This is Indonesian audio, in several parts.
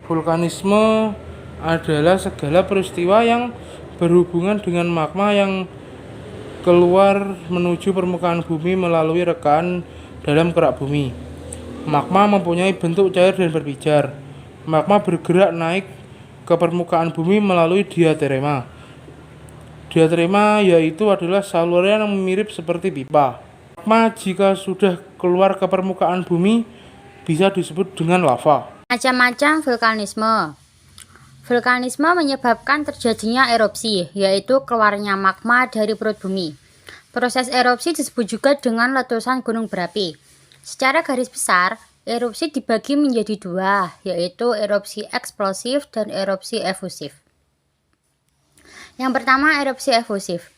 Vulkanisme adalah segala peristiwa yang berhubungan dengan magma yang keluar menuju permukaan bumi melalui rekaan dalam kerak bumi. Magma mempunyai bentuk cair dan berpijar. Magma bergerak naik ke permukaan bumi melalui diaterema. Diaterema yaitu adalah saluran yang mirip seperti pipa. Magma jika sudah keluar ke permukaan bumi bisa disebut dengan lava. Macam-macam vulkanisme. Vulkanisme menyebabkan terjadinya erupsi, yaitu keluarnya magma dari perut bumi. Proses erupsi disebut juga dengan letusan gunung berapi. Secara garis besar, erupsi dibagi menjadi dua, yaitu erupsi eksplosif dan erupsi efusif. Yang pertama, erupsi efusif.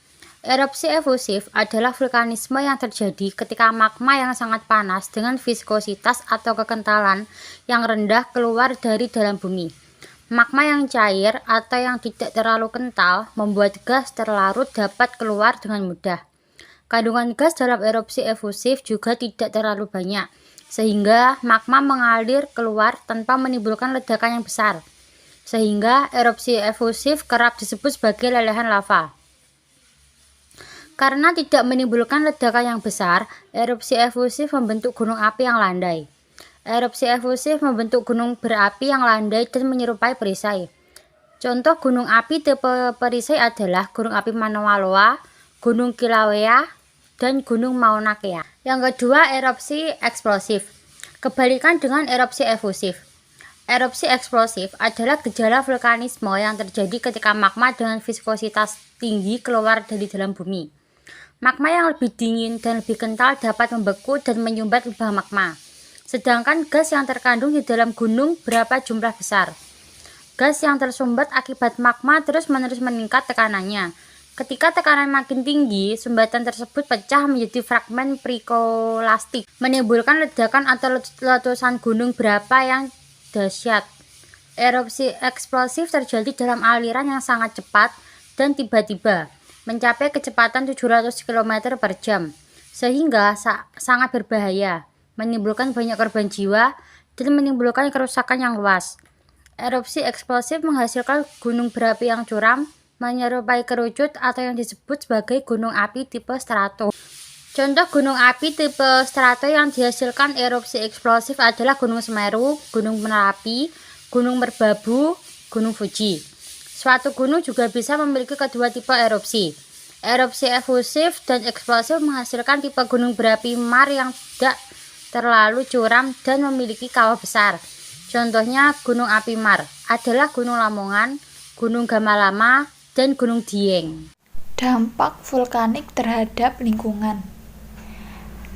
Erupsi efusif adalah vulkanisme yang terjadi ketika magma yang sangat panas dengan viskositas atau kekentalan yang rendah keluar dari dalam bumi. Magma yang cair atau yang tidak terlalu kental membuat gas terlarut dapat keluar dengan mudah. Kandungan gas dalam erupsi efusif juga tidak terlalu banyak, sehingga magma mengalir keluar tanpa menimbulkan ledakan yang besar. Sehingga erupsi efusif kerap disebut sebagai lelehan lava. Karena tidak menimbulkan ledakan yang besar, erupsi efusif membentuk gunung api yang landai. Erupsi efusif membentuk gunung berapi yang landai dan menyerupai perisai. Contoh gunung api tipe perisai adalah Gunung Api Mauna Loa, Gunung Kilauea, dan Gunung Mauna Kea. Yang kedua, erupsi eksplosif. Kebalikan dengan erupsi efusif. Erupsi eksplosif adalah gejala vulkanisme yang terjadi ketika magma dengan viskositas tinggi keluar dari dalam bumi. Magma yang lebih dingin dan lebih kental dapat membeku dan menyumbat lubang magma. Sedangkan gas yang terkandung di dalam gunung berapa jumlah besar. Gas yang tersumbat akibat magma terus-menerus meningkat tekanannya. Ketika tekanan makin tinggi, sumbatan tersebut pecah menjadi fragmen prikolastik, menimbulkan ledakan atau letusan gunung berapa yang dahsyat. Erupsi eksplosif terjadi dalam aliran yang sangat cepat dan tiba-tiba, mencapai kecepatan 700 km per jam, sehingga sangat berbahaya, menimbulkan banyak korban jiwa, dan menimbulkan kerusakan yang luas. Erupsi eksplosif menghasilkan gunung berapi yang curam, menyerupai kerucut atau yang disebut sebagai gunung api tipe strato. Contoh gunung api tipe strato yang dihasilkan erupsi eksplosif adalah Gunung Semeru, Gunung Merapi, Gunung Merbabu, Gunung Fuji. Suatu gunung juga bisa memiliki kedua tipe erupsi. Erupsi efusif dan eksplosif menghasilkan tipe gunung berapi mar yang tidak terlalu curam dan memiliki kawah besar. Contohnya Gunung Api Mar adalah Gunung Lamongan, Gunung Gamalama, dan Gunung Dieng. Dampak vulkanik terhadap lingkungan.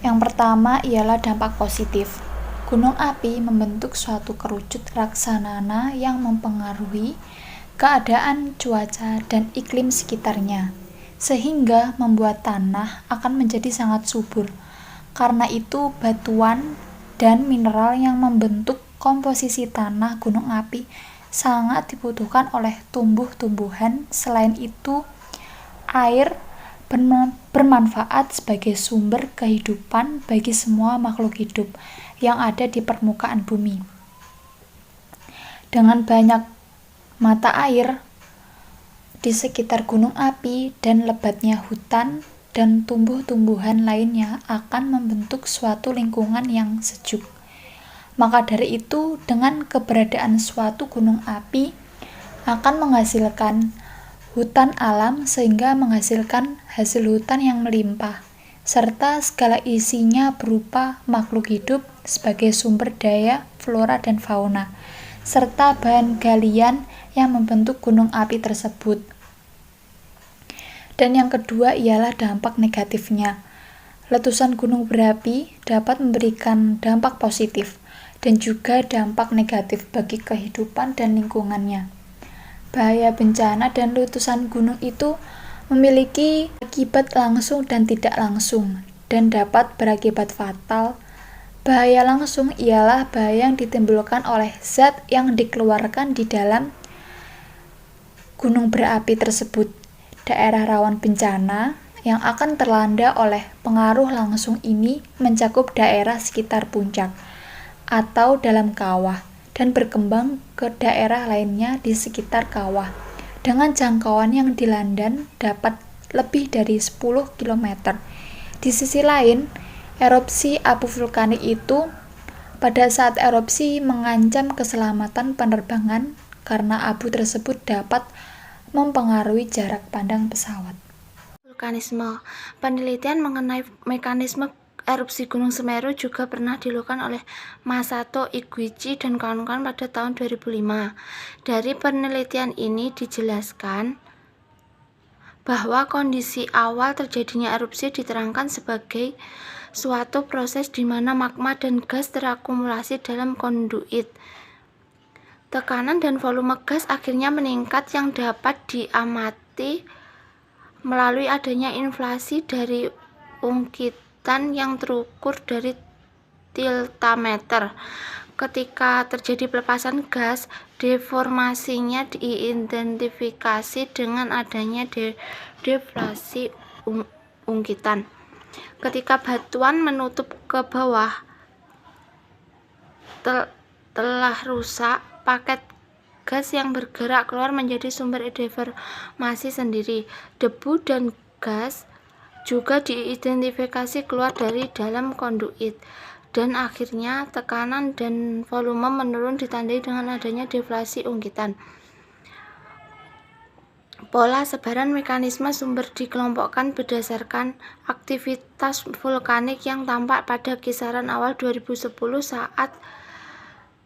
Yang pertama ialah dampak positif. Gunung api membentuk suatu kerucut raksana yang mempengaruhi keadaan cuaca dan iklim sekitarnya, sehingga membuat tanah akan menjadi sangat subur. Karena itu, batuan dan mineral yang membentuk komposisi tanah gunung api sangat dibutuhkan oleh tumbuh-tumbuhan. Selain itu, air bermanfaat sebagai sumber kehidupan bagi semua makhluk hidup yang ada di permukaan bumi. Dengan banyak mata air di sekitar gunung api dan lebatnya hutan dan tumbuh-tumbuhan lainnya akan membentuk suatu lingkungan yang sejuk. Maka dari itu, dengan keberadaan suatu gunung api akan menghasilkan hutan alam sehingga menghasilkan hasil hutan yang melimpah, serta segala isinya berupa makhluk hidup sebagai sumber daya flora dan fauna, serta bahan galian yang membentuk gunung api tersebut. Dan yang kedua ialah dampak negatifnya. Letusan gunung berapi dapat memberikan dampak positif dan juga dampak negatif bagi kehidupan dan lingkungannya. Bahaya bencana dan letusan gunung itu memiliki akibat langsung dan tidak langsung dan dapat berakibat fatal. Bahaya langsung ialah bahaya yang ditimbulkan oleh zat yang dikeluarkan di dalam gunung berapi tersebut. Daerah rawan bencana yang akan terlanda oleh pengaruh langsung ini mencakup daerah sekitar puncak atau dalam kawah dan berkembang ke daerah lainnya di sekitar kawah. Dengan jangkauan yang di London dapat lebih dari 10 km. Di sisi lain, erupsi abu vulkanik itu pada saat erupsi mengancam keselamatan penerbangan karena abu tersebut dapat mempengaruhi jarak pandang pesawat. Vulkanisme. Penelitian mengenai mekanisme erupsi Gunung Semeru juga pernah dilakukan oleh Masato Iguchi dan kawan-kawan pada tahun 2005. Dari penelitian ini dijelaskan bahwa kondisi awal terjadinya erupsi diterangkan sebagai suatu proses di mana magma dan gas terakumulasi dalam konduit. Tekanan dan volume gas akhirnya meningkat yang dapat diamati melalui adanya inflasi dari ungkitan yang terukur dari tiltameter. Ketika terjadi pelepasan gas, deformasinya diidentifikasi dengan adanya deflasi ungkitan. Ketika batuan menutup ke bawah telah rusak, paket gas yang bergerak keluar menjadi sumber deformasi sendiri. Debu dan gas juga diidentifikasi keluar dari dalam konduit, dan akhirnya tekanan dan volume menurun ditandai dengan adanya deflasi ungkitan. Pola sebaran mekanisme sumber dikelompokkan berdasarkan aktivitas vulkanik yang tampak pada kisaran awal 2010 saat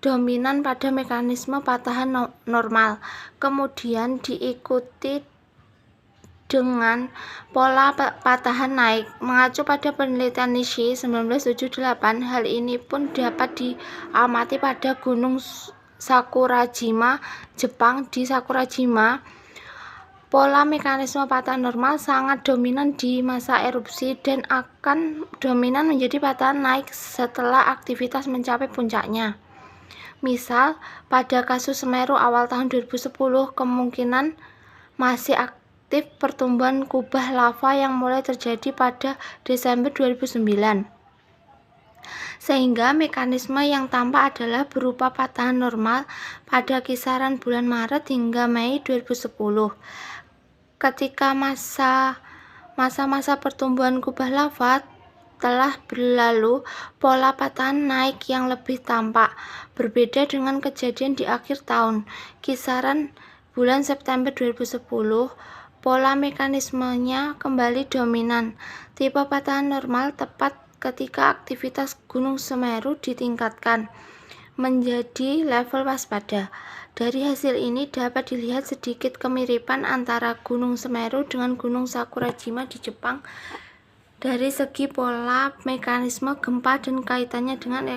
dominan pada mekanisme patahan normal, kemudian diikuti dengan pola patahan naik. Mengacu pada penelitian Nishi 1978, hal ini pun dapat diamati pada Gunung Sakurajima, Jepang. Di Sakurajima, pola mekanisme patahan normal sangat dominan di masa erupsi dan akan dominan menjadi patahan naik setelah aktivitas mencapai puncaknya. Misal, pada kasus Semeru awal tahun 2010, kemungkinan masih aktif pertumbuhan kubah lava yang mulai terjadi pada Desember 2009. Sehingga mekanisme yang tampak adalah berupa patahan normal pada kisaran bulan Maret hingga Mei 2010. Ketika masa-masa pertumbuhan kubah lava telah berlalu, pola patahan naik yang lebih tampak. Berbeda dengan kejadian di akhir tahun, kisaran bulan September 2010, pola mekanismenya kembali dominan. Tipe patahan normal tepat ketika aktivitas Gunung Semeru ditingkatkan menjadi level waspada. Dari hasil ini dapat dilihat sedikit kemiripan antara Gunung Semeru dengan Gunung Sakurajima di Jepang dari segi pola mekanisme gempa dan kaitannya dengan